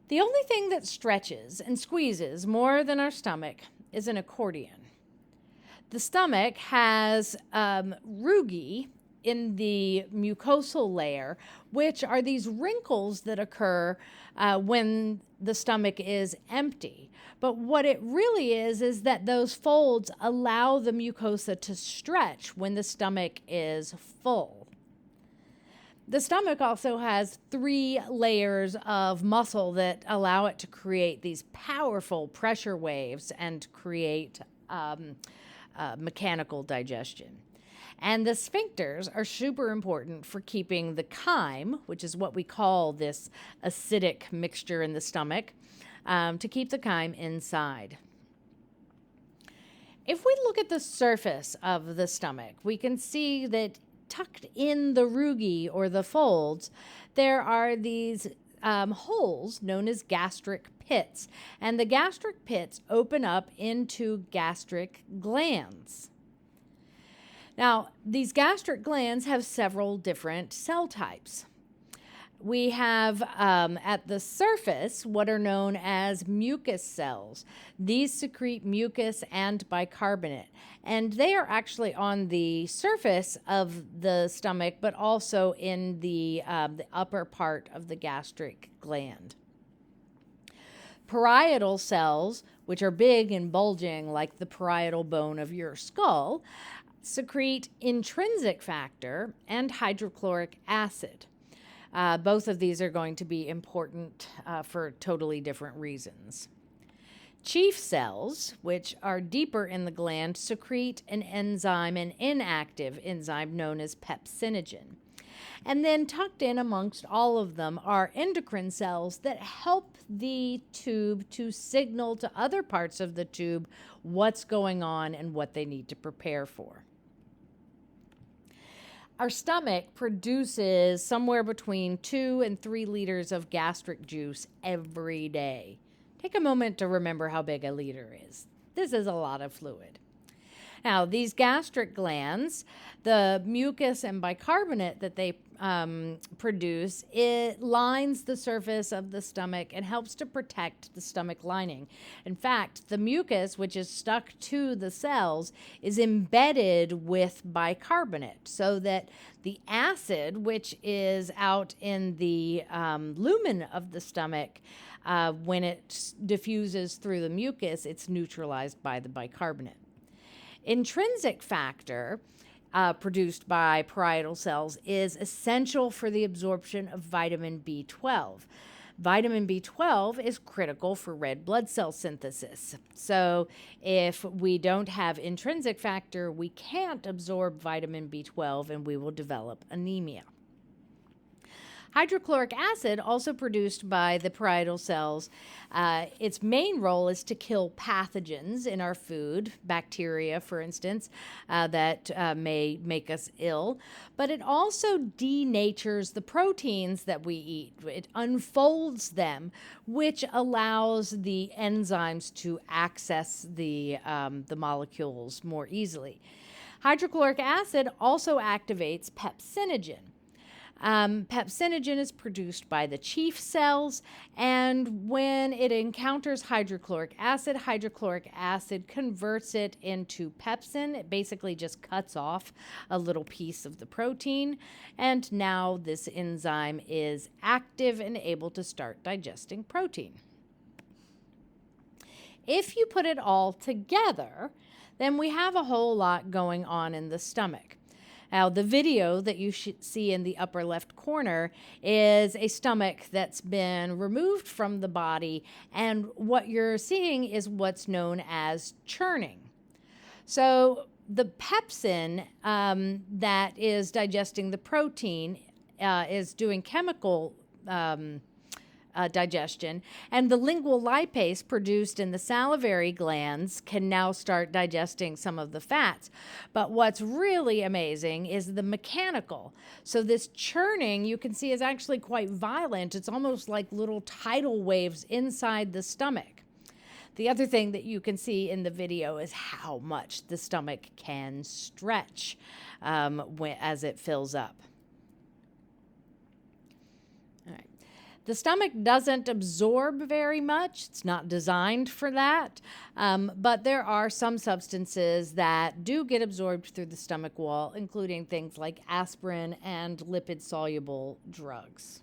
The only thing that stretches and squeezes more than our stomach is an accordion. The stomach has rugae in the mucosal layer, which are these wrinkles that occur when the stomach is empty. But what it really is that those folds allow the mucosa to stretch when the stomach is full. The stomach also has 3 layers of muscle that allow it to create these powerful pressure waves and create mechanical digestion. And the sphincters are super important for keeping the chyme, which is what we call this acidic mixture in the stomach, to keep the chyme inside. If we look at the surface of the stomach, we can see that tucked in the rugae or the folds, there are these holes known as gastric pits. And the gastric pits open up into gastric glands. Now, these gastric glands have several different cell types. We have at the surface what are known as mucus cells. These secrete mucus and bicarbonate, and they are actually on the surface of the stomach, but also in the upper part of the gastric gland. Parietal cells, which are big and bulging like the parietal bone of your skull, secrete intrinsic factor and hydrochloric acid. Both of these are going to be important for totally different reasons. Chief cells, which are deeper in the gland, secrete an enzyme, an inactive enzyme known as pepsinogen. And then tucked in amongst all of them are endocrine cells that help the tube to signal to other parts of the tube what's going on and what they need to prepare for. Our stomach produces somewhere between 2 and 3 liters of gastric juice every day. Take a moment to remember how big a liter is. This is a lot of fluid. Now, these gastric glands, the mucus and bicarbonate that they produce, it lines the surface of the stomach and helps to protect the stomach lining. In fact, the mucus, which is stuck to the cells, is embedded with bicarbonate so that the acid, which is out in the lumen of the stomach, when it diffuses through the mucus, it's neutralized by the bicarbonate. Intrinsic factor produced by parietal cells is essential for the absorption of vitamin B12. Vitamin B12 is critical for red blood cell synthesis. So if we don't have intrinsic factor, we can't absorb vitamin B12 and we will develop anemia. Hydrochloric acid, also produced by the parietal cells, its main role is to kill pathogens in our food, bacteria, for instance, that may make us ill. But it also denatures the proteins that we eat. It unfolds them, which allows the enzymes to access the molecules more easily. Hydrochloric acid also activates pepsinogen. Pepsinogen is produced by the chief cells, and when it encounters hydrochloric acid converts it into pepsin. It basically just cuts off a little piece of the protein, and now this enzyme is active and able to start digesting protein. If you put it all together, then we have a whole lot going on in the stomach. Now, the video that you should see in the upper left corner is a stomach that's been removed from the body, and what you're seeing is what's known as churning. So the pepsin that is digesting the protein is doing chemical digestion, and the lingual lipase produced in the salivary glands can now start digesting some of the fats. But what's really amazing is the mechanical. So this churning, you can see, is actually quite violent. It's almost like little tidal waves inside the stomach. The other thing that you can see in the video is how much the stomach can stretch as it fills up. All right. The stomach doesn't absorb very much. It's not designed for that. But there are some substances that do get absorbed through the stomach wall, including things like aspirin and lipid soluble drugs.